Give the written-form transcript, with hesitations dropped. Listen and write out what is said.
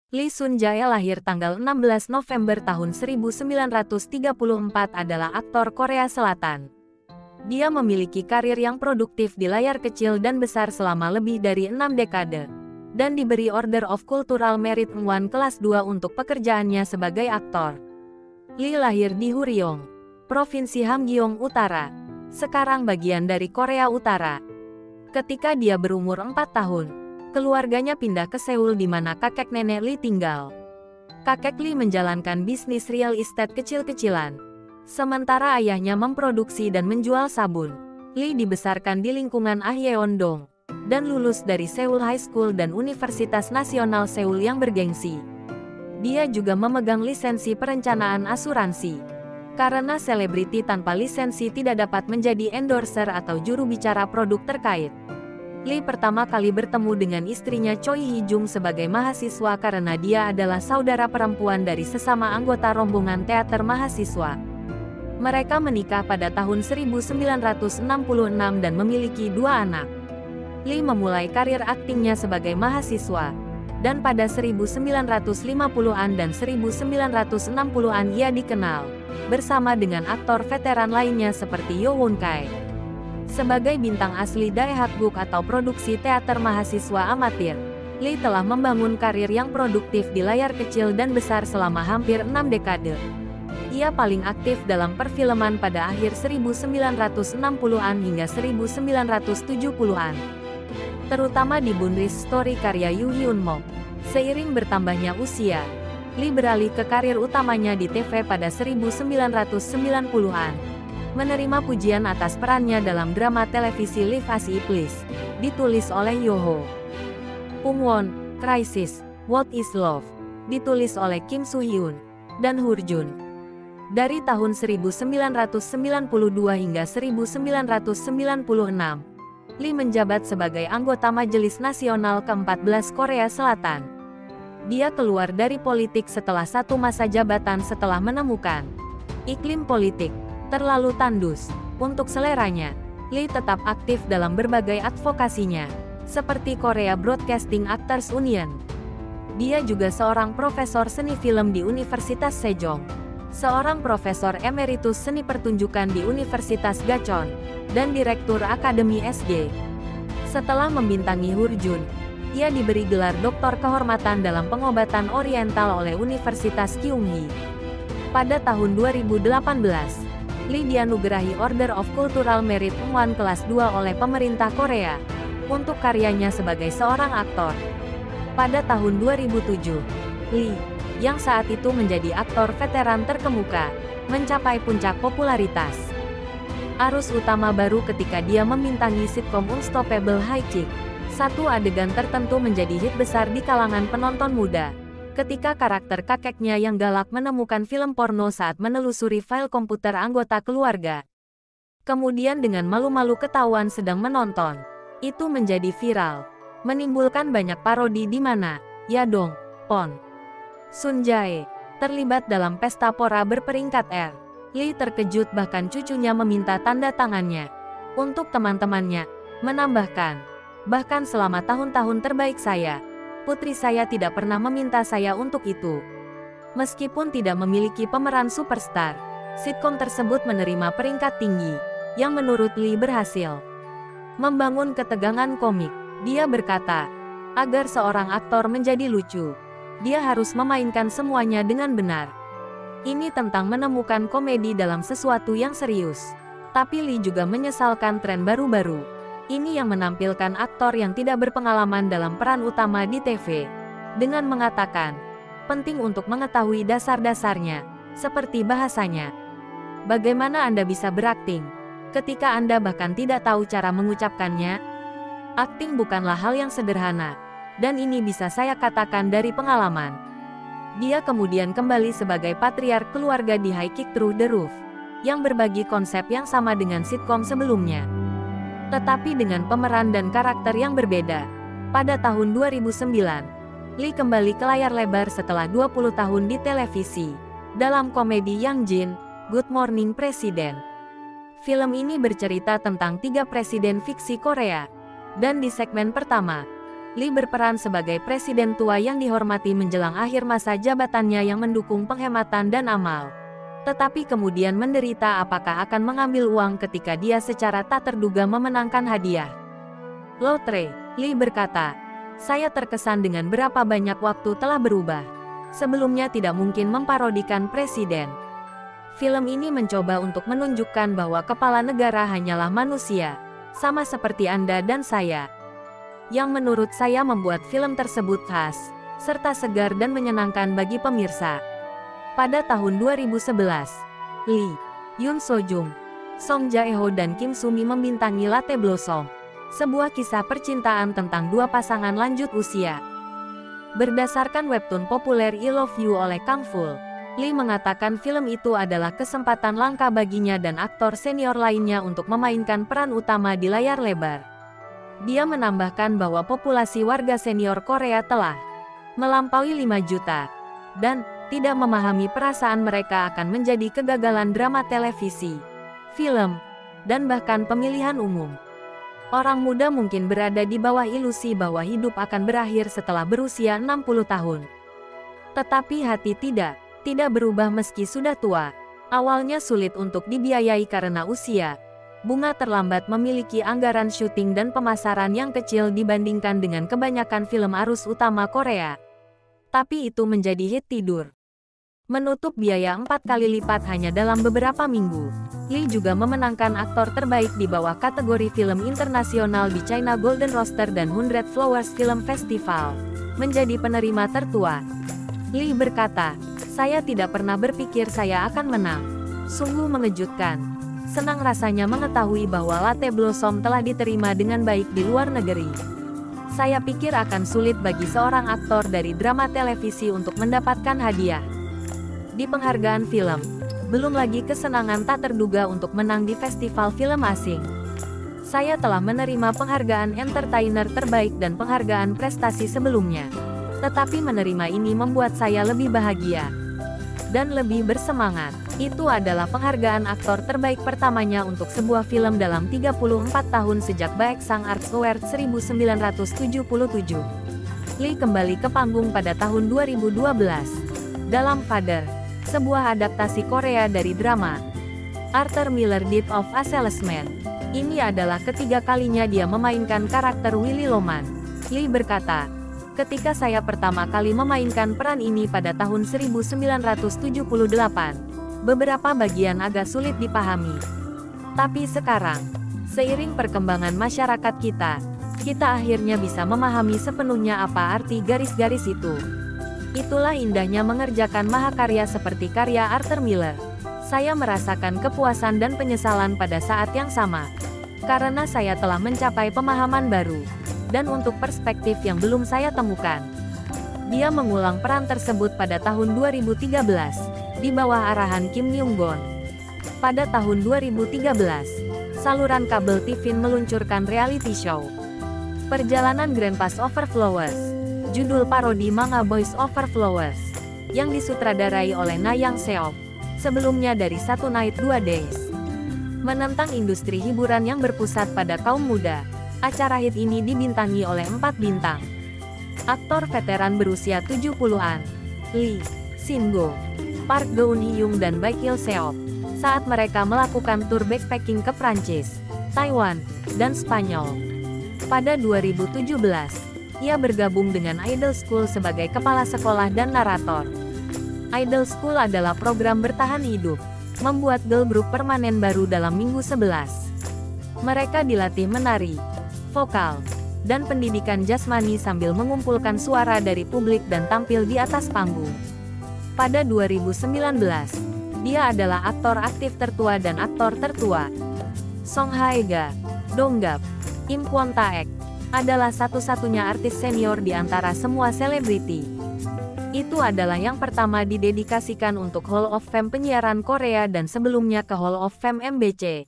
Lee Sun-jae lahir tanggal 16 November tahun 1934 adalah aktor Korea Selatan. Dia memiliki karir yang produktif di layar kecil dan besar selama lebih dari 6 dekade, dan diberi Order of Cultural Merit One kelas 2 untuk pekerjaannya sebagai aktor. Lee lahir di Huryeong, Provinsi Hamgyeong Utara, sekarang bagian dari Korea Utara. Ketika dia berumur 4 tahun, keluarganya pindah ke Seoul di mana kakek nenek Lee tinggal. Kakek Lee menjalankan bisnis real estate kecil-kecilan, sementara ayahnya memproduksi dan menjual sabun. Lee dibesarkan di lingkungan Ahyeondong, dan lulus dari Seoul High School dan Universitas Nasional Seoul yang bergengsi. Dia juga memegang lisensi perencanaan asuransi. Karena selebriti tanpa lisensi tidak dapat menjadi endorser atau juru bicara produk terkait. Lee pertama kali bertemu dengan istrinya Choi Hee-jung sebagai mahasiswa karena dia adalah saudara perempuan dari sesama anggota rombongan teater mahasiswa. Mereka menikah pada tahun 1966 dan memiliki 2 anak. Lee memulai karir aktingnya sebagai mahasiswa, dan pada 1950-an dan 1960-an ia dikenal, bersama dengan aktor veteran lainnya seperti Yoo Won-kai. Sebagai bintang asli Daehatguk atau produksi teater mahasiswa amatir, Lee telah membangun karir yang produktif di layar kecil dan besar selama hampir 6 dekade. Ia paling aktif dalam perfilman pada akhir 1960-an hingga 1970-an. Terutama di Bunris Story karya Yoo Hyun-mok. Seiring bertambahnya usia, Lee beralih ke karir utamanya di TV pada 1990-an. Menerima pujian atas perannya dalam drama televisi Live As You Please, ditulis oleh Yoo Pung-won, Crisis, What Is Love, ditulis oleh Kim Soo-hyun, dan Hur-jun. Dari tahun 1992 hingga 1996, Lee menjabat sebagai anggota Majelis Nasional ke-14 Korea Selatan. Dia keluar dari politik setelah satu masa jabatan setelah menemukan iklim politik terlalu tandus untuk seleranya. Lee tetap aktif dalam berbagai advokasinya, seperti Korea Broadcasting Actors Union. Dia juga seorang profesor seni film di Universitas Sejong, seorang profesor emeritus seni pertunjukan di Universitas Gachon, dan direktur Akademi SG. Setelah membintangi Hur-jun, ia diberi gelar doktor kehormatan dalam pengobatan oriental oleh Universitas Kyunghee. Pada tahun 2018, Lee dianugerahi Order of Cultural Merit One kelas 2 oleh pemerintah Korea untuk karyanya sebagai seorang aktor. Pada tahun 2007, Lee, yang saat itu menjadi aktor veteran terkemuka, mencapai puncak popularitas. Arus utama baru ketika dia membintangi sitkom Unstoppable High Chick. Satu adegan tertentu menjadi hit besar di kalangan penonton muda, ketika karakter kakeknya yang galak menemukan film porno saat menelusuri file komputer anggota keluarga. Kemudian dengan malu-malu ketahuan sedang menonton. Itu menjadi viral, menimbulkan banyak parodi di mana, ya dong, Pon Sun-jae terlibat dalam pesta pora berperingkat R. Lee terkejut bahkan cucunya meminta tanda tangannya. Untuk teman-temannya, menambahkan, bahkan selama tahun-tahun terbaik saya, putri saya tidak pernah meminta saya untuk itu. Meskipun tidak memiliki pemeran superstar, sitkom tersebut menerima peringkat tinggi, yang menurut Lee berhasil membangun ketegangan komik. Dia berkata, agar seorang aktor menjadi lucu, dia harus memainkan semuanya dengan benar. Ini tentang menemukan komedi dalam sesuatu yang serius. Tapi Lee juga menyesalkan tren baru-baru. Ini yang menampilkan aktor yang tidak berpengalaman dalam peran utama di TV. Dengan mengatakan, penting untuk mengetahui dasar-dasarnya, seperti bahasanya. Bagaimana Anda bisa berakting, ketika Anda bahkan tidak tahu cara mengucapkannya? Akting bukanlah hal yang sederhana, dan ini bisa saya katakan dari pengalaman. Dia kemudian kembali sebagai patriark keluarga di High Kick Through the Roof, yang berbagi konsep yang sama dengan sitkom sebelumnya, tetapi dengan pemeran dan karakter yang berbeda. Pada tahun 2009, Lee kembali ke layar lebar setelah 20 tahun di televisi, dalam komedi Yang Jin, Good Morning President. Film ini bercerita tentang 3 presiden fiksi Korea, dan di segmen pertama, Lee berperan sebagai presiden tua yang dihormati menjelang akhir masa jabatannya yang mendukung penghematan dan amal. Tetapi kemudian menderita apakah akan mengambil uang ketika dia secara tak terduga memenangkan hadiah. Lotre, Lee berkata, saya terkesan dengan berapa banyak waktu telah berubah. Sebelumnya tidak mungkin memparodikan presiden. Film ini mencoba untuk menunjukkan bahwa kepala negara hanyalah manusia, sama seperti Anda dan saya. Yang menurut saya membuat film tersebut khas, serta segar dan menyenangkan bagi pemirsa. Pada tahun 2011, Lee, Yoon So Jung, Song Jae-ho dan Kim Soo-mi membintangi Latte Blossom, sebuah kisah percintaan tentang dua pasangan lanjut usia. Berdasarkan webtoon populer I Love You oleh Kang Ful, Lee mengatakan film itu adalah kesempatan langka baginya dan aktor senior lainnya untuk memainkan peran utama di layar lebar. Dia menambahkan bahwa populasi warga senior Korea telah melampaui 5 juta, dan tidak memahami perasaan mereka akan menjadi kegagalan drama televisi, film, dan bahkan pemilihan umum. Orang muda mungkin berada di bawah ilusi bahwa hidup akan berakhir setelah berusia 60 tahun. Tetapi hati tidak berubah meski sudah tua. Awalnya sulit untuk dibiayai karena usia. Bunga terlambat memiliki anggaran syuting dan pemasaran yang kecil dibandingkan dengan kebanyakan film arus utama Korea. Tapi itu menjadi hit tidur. Menutup biaya 4 kali lipat hanya dalam beberapa minggu. Lee juga memenangkan aktor terbaik di bawah kategori film internasional di China Golden Rooster dan 100 Flowers Film Festival. Menjadi penerima tertua. Lee berkata, saya tidak pernah berpikir saya akan menang. Sungguh mengejutkan. Senang rasanya mengetahui bahwa Latte Blossom telah diterima dengan baik di luar negeri. Saya pikir akan sulit bagi seorang aktor dari drama televisi untuk mendapatkan hadiah di penghargaan film. Belum lagi kesenangan tak terduga untuk menang di festival film asing. Saya telah menerima penghargaan entertainer terbaik dan penghargaan prestasi sebelumnya. Tetapi menerima ini membuat saya lebih bahagia dan lebih bersemangat. Itu adalah penghargaan aktor terbaik pertamanya untuk sebuah film dalam 34 tahun sejak Baeksang Arts Award 1977. Lee kembali ke panggung pada tahun 2012 dalam Father, sebuah adaptasi Korea dari drama Arthur Miller Death of a Salesman. Ini adalah ketiga kalinya dia memainkan karakter Willy Loman. Lee berkata, ketika saya pertama kali memainkan peran ini pada tahun 1978, beberapa bagian agak sulit dipahami. Tapi sekarang, seiring perkembangan masyarakat kita akhirnya bisa memahami sepenuhnya apa arti garis-garis itu. Itulah indahnya mengerjakan mahakarya seperti karya Arthur Miller. Saya merasakan kepuasan dan penyesalan pada saat yang sama. Karena saya telah mencapai pemahaman baru. Dan untuk perspektif yang belum saya temukan. Dia mengulang peran tersebut pada tahun 2013. Di bawah arahan Kim Myung-gon. Pada tahun 2013, saluran kabel TV meluncurkan reality show Perjalanan Grandpa's Over Flowers, judul parodi manga Boys Over Flowers, yang disutradarai oleh Na Yang Seok, sebelumnya dari Satu Night 2 Days. Menentang industri hiburan yang berpusat pada kaum muda, acara hit ini dibintangi oleh 4 bintang. Aktor veteran berusia 70-an, Lee Sin-go, Park Geun-hyung dan Baekhyun Seok, saat mereka melakukan tur backpacking ke Prancis, Taiwan, dan Spanyol. Pada 2017, ia bergabung dengan Idol School sebagai kepala sekolah dan narator. Idol School adalah program bertahan hidup, membuat girl group permanen baru dalam minggu 11. Mereka dilatih menari, vokal, dan pendidikan jasmani sambil mengumpulkan suara dari publik dan tampil di atas panggung. Pada 2019, dia adalah aktor aktif tertua dan aktor tertua. Song Hae-ga, Dong-gap, Im Kwon-taek, adalah satu-satunya artis senior di antara semua selebriti. Itu adalah yang pertama didedikasikan untuk Hall of Fame penyiaran Korea dan sebelumnya ke Hall of Fame MBC.